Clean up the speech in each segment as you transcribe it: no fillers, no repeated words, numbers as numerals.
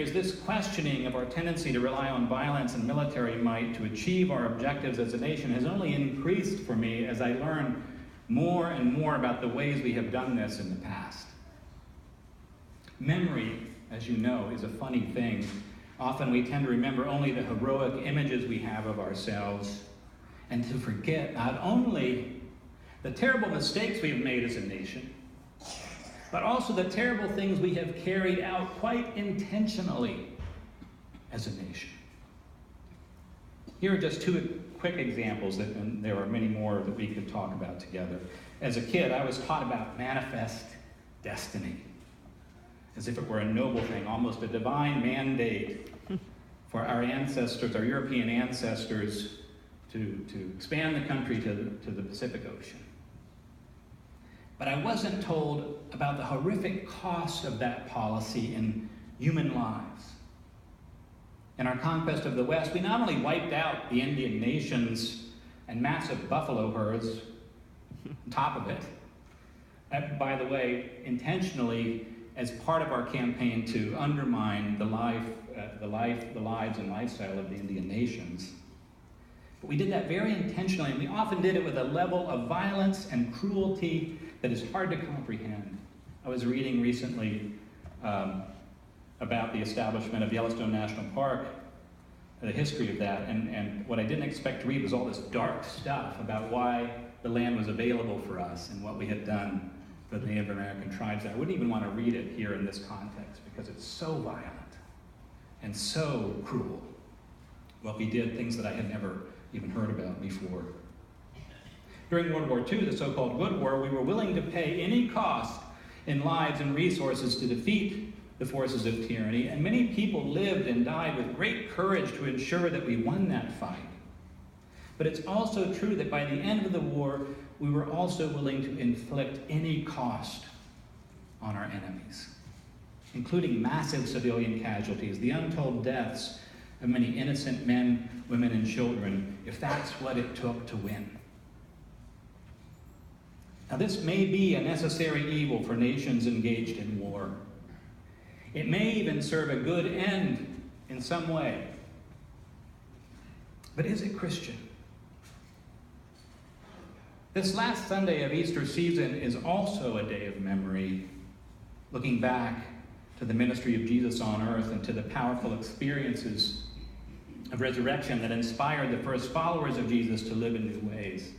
years, this questioning of our tendency to rely on violence and military might to achieve our objectives as a nation has only increased for me as I learn more and more about the ways we have done this in the past. Memory, as you know, is a funny thing. Often we tend to remember only the heroic images we have of ourselves and to forget not only the terrible mistakes we have made as a nation, but also the terrible things we have carried out quite intentionally as a nation. Here are just two quick examples, and there are many more that we could talk about together. As a kid, I was taught about manifest destiny, as if it were a noble thing, almost a divine mandate for our ancestors, our European ancestors, to expand the country to the Pacific Ocean. But I wasn't told about the horrific cost of that policy in human lives. In our conquest of the West, we not only wiped out the Indian nations and massive buffalo herds on top of it, by the way, intentionally as part of our campaign to undermine the lives and lifestyle of the Indian nations. But we did that very intentionally, and we often did it with a level of violence and cruelty that is hard to comprehend. I was reading recently about the establishment of Yellowstone National Park, the history of that, and what I didn't expect to read was all this dark stuff about why the land was available for us and what we had done for the Native American tribes. I wouldn't even want to read it here in this context because it's so violent and so cruel. What we did, things that I had never even heard about before. During World War II, the so-called Good War, we were willing to pay any cost in lives and resources to defeat the forces of tyranny, and many people lived and died with great courage to ensure that we won that fight. But it's also true that by the end of the war, we were also willing to inflict any cost on our enemies, including massive civilian casualties, the untold deaths of many innocent men, women, and children, if that's what it took to win. Now, this may be a necessary evil for nations engaged in war. It may even serve a good end in some way. But is it Christian? This last Sunday of Easter season is also a day of memory, looking back to the ministry of Jesus on earth and to the powerful experiences of resurrection that inspired the first followers of Jesus to live in new ways.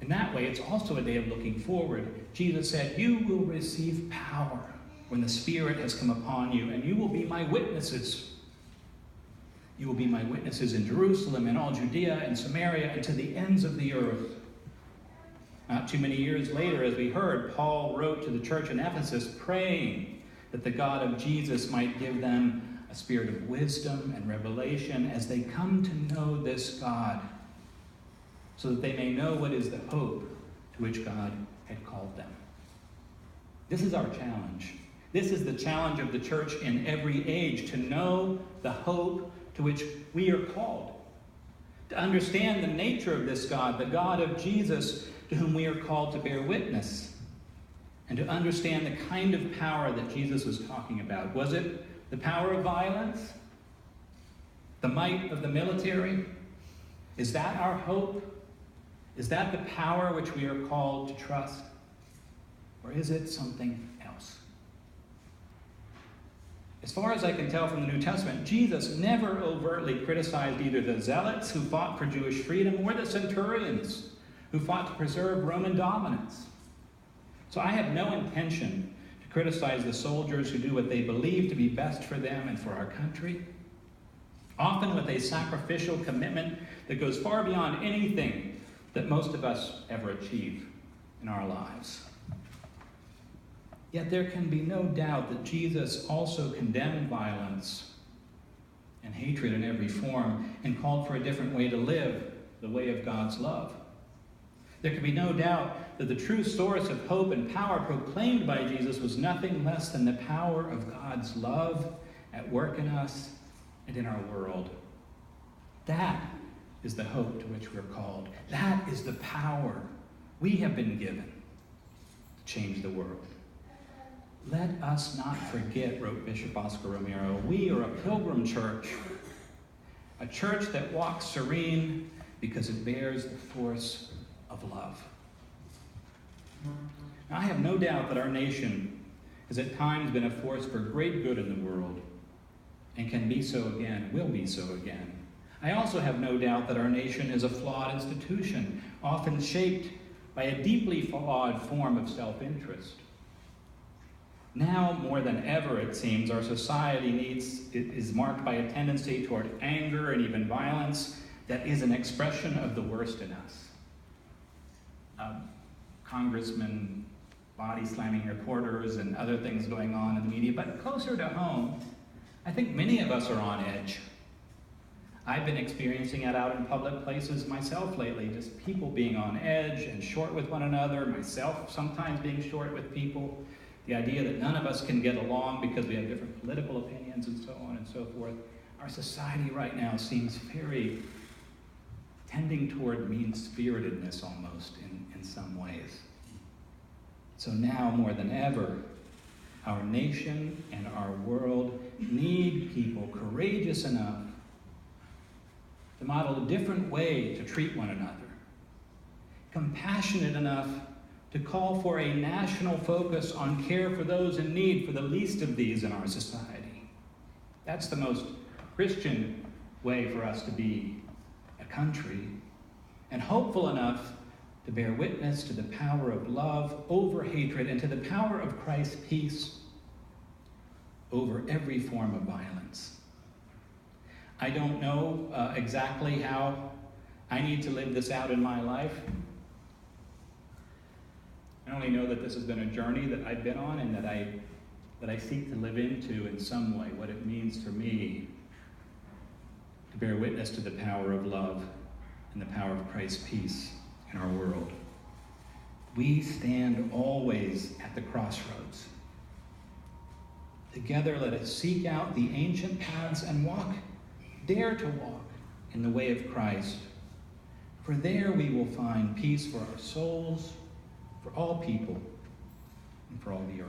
In that way, it's also a day of looking forward. Jesus said, "You will receive power when the Spirit has come upon you, and you will be my witnesses. You will be my witnesses in Jerusalem and all Judea and Samaria and to the ends of the earth." Not too many years later, as we heard, Paul wrote to the church in Ephesus praying that the God of Jesus might give them a spirit of wisdom and revelation as they come to know this God, so that they may know what is the hope to which God had called them. This is our challenge. This is the challenge of the church in every age, to know the hope to which we are called, to understand the nature of this God, the God of Jesus, to whom we are called to bear witness, and to understand the kind of power that Jesus was talking about. Was it the power of violence? The might of the military? Is that our hope? Is that the power which we are called to trust? Or is it something else? As far as I can tell from the New Testament, Jesus never overtly criticized either the zealots who fought for Jewish freedom or the centurions who fought to preserve Roman dominance. So I have no intention to criticize the soldiers who do what they believe to be best for them and for our country, often with a sacrificial commitment that goes far beyond anything that most of us ever achieve in our lives. Yet there can be no doubt that Jesus also condemned violence and hatred in every form and called for a different way to live, the way of God's love. There can be no doubt that the true source of hope and power proclaimed by Jesus was nothing less than the power of God's love at work in us and in our world. That is the hope to which we're called. That is the power we have been given to change the world. Let us not forget, wrote Bishop Oscar Romero, we are a pilgrim church, a church that walks serene because it bears the force of love. Now, I have no doubt that our nation has at times been a force for great good in the world, and can be so again, will be so again. I also have no doubt that our nation is a flawed institution, often shaped by a deeply flawed form of self-interest. Now, more than ever, it seems, our society is marked by a tendency toward anger and even violence that is an expression of the worst in us. Congressmen body-slamming reporters and other things going on in the media, but closer to home, I think many of us are on edge. I've been experiencing it out in public places myself lately, just people being on edge and short with one another, myself sometimes being short with people, the idea that none of us can get along because we have different political opinions and so on and so forth. Our society right now seems very tending toward mean-spiritedness almost in some ways. So now more than ever, our nation and our world need people courageous enough to model a different way to treat one another, compassionate enough to call for a national focus on care for those in need, for the least of these in our society. That's the most Christian way for us to be a country, and hopeful enough to bear witness to the power of love over hatred and to the power of Christ's peace over every form of violence. I don't know exactly how I need to live this out in my life. I only know that this has been a journey that I've been on and that I seek to live into in some way, what it means for me to bear witness to the power of love and the power of Christ's peace in our world. We stand always at the crossroads. Together, let us seek out the ancient paths and dare to walk in the way of Christ. For there we will find peace for our souls, for all people, and for all the earth.